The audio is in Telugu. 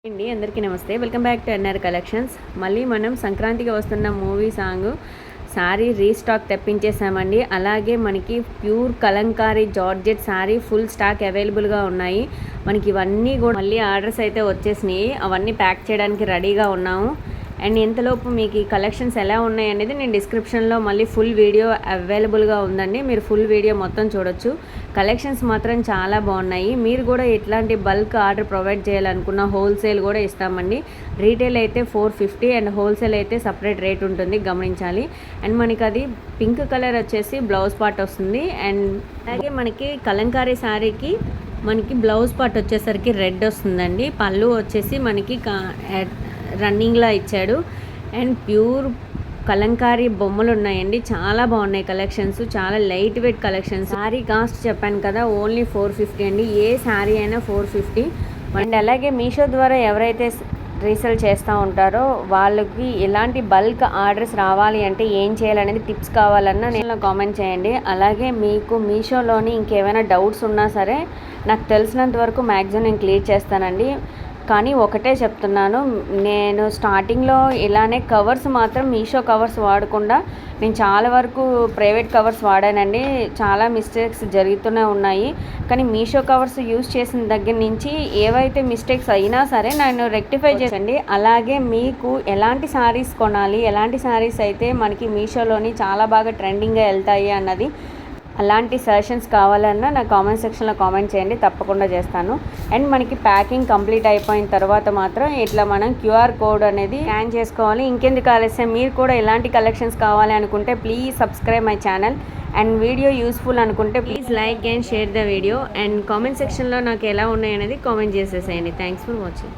అండి అందరికీ నమస్తే. Welcome back to NR collections. మళ్ళీ మనం సంక్రాంతికి వస్తున్న మూవీ సాంగ్ శారీ రీస్టాక్ తెప్పించేసామండి. అలాగే మనకి pure Kalamkari georgette sari full stock అవైలబుల్గా ఉన్నాయి. మనకి ఇవన్నీ కూడా మళ్ళీ ఆర్డర్స్ అయితే వచ్చేసినాయి. అవన్నీ ప్యాక్ చేయడానికి రెడీగా ఉన్నాము. అండ్ ఇంతలోపు మీకు ఈ కలెక్షన్స్ ఎలా ఉన్నాయి అనేది నేను డిస్క్రిప్షన్లో మళ్ళీ ఫుల్ వీడియో అవైలబుల్గా ఉందండి. మీరు ఫుల్ వీడియో మొత్తం చూడొచ్చు. కలెక్షన్స్ మాత్రం చాలా బాగున్నాయి. మీరు కూడా ఇట్లాంటి బల్క్ ఆర్డర్ ప్రొవైడ్ చేయాలనుకున్న హోల్సేల్ కూడా ఇస్తామండి. రీటైల్ అయితే 450 అండ్ హోల్సేల్ అయితే సపరేట్ రేట్ ఉంటుంది, గమనించాలి. అండ్ మనకి అది పింక్ కలర్ వచ్చేసి బ్లౌజ్ పార్ట్ వస్తుంది. అండ్ అలాగే మనకి కలంకారీ శారీకి మనకి బ్లౌజ్ పార్ట్ వచ్చేసరికి రెడ్ వస్తుందండి. పళ్ళు వచ్చేసి మనకి రన్నింగ్లా ఇచ్చాడు. అండ్ ప్యూర్ కలంకారీ బొమ్మలు ఉన్నాయండి. చాలా బాగున్నాయి కలెక్షన్స్, చాలా light weight collections. Sari cost చెప్పాను కదా, ఓన్లీ 450 అండి. ఏ శారీ అయినా 450. అండ్ అలాగే మీషో ద్వారా ఎవరైతే రీసేల్ చేస్తూ ఉంటారో వాళ్ళకి ఎలాంటి బల్క్ ఆర్డర్స్ రావాలి అంటే ఏం చేయాలనేది టిప్స్ కావాలన్నా నేను కామెంట్ చేయండి. అలాగే మీకు మీషోలోని ఇంకేమైనా డౌట్స్ ఉన్నా సరే నాకు తెలిసినంత వరకు మ్యాక్సిమం నేను క్లియర్ చేస్తానండి. కానీ ఒకటే చెప్తున్నాను, నేను స్టార్టింగ్లో ఇలానే కవర్స్ మాత్రం మీషో కవర్స్ వాడకుండా నేను చాలా వరకు ప్రైవేట్ కవర్స్ వాడానండి. చాలా మిస్టేక్స్ జరుగుతూనే ఉన్నాయి. కానీ మీషో కవర్స్ యూజ్ చేసిన దగ్గర నుంచి ఏవైతే మిస్టేక్స్ అయినా సరే నేను రెక్టిఫై చేసండి. అలాగే మీకు ఎలాంటి శారీస్ కొనాలి, ఎలాంటి శారీస్ అయితే మనకి మీషోలోని చాలా బాగా ట్రెండింగ్గా వెళ్తాయి అన్నది, అలాంటి సజెషన్స్ కావాలన్నా నా కామెంట్ సెక్షన్లో కామెంట్ చేయండి, తప్పకుండా చేస్తాను. అండ్ మనకి ప్యాకింగ్ కంప్లీట్ అయిపోయిన తర్వాత మాత్రం ఇట్లా మనం క్యూఆర్ కోడ్ అనేది స్కాన్ చేసుకోవాలి. ఇంకెందుకు ఆలస్యం, మీరు కూడా ఎలాంటి కలెక్షన్స్ కావాలి అనుకుంటే please subscribe my channel. And video useful అనుకుంటే please like and share the video. And comment సెక్షన్లో నాకు ఎలా ఉన్నాయి అనేది కామెంట్ చేసేసేయండి. Thanks for watching.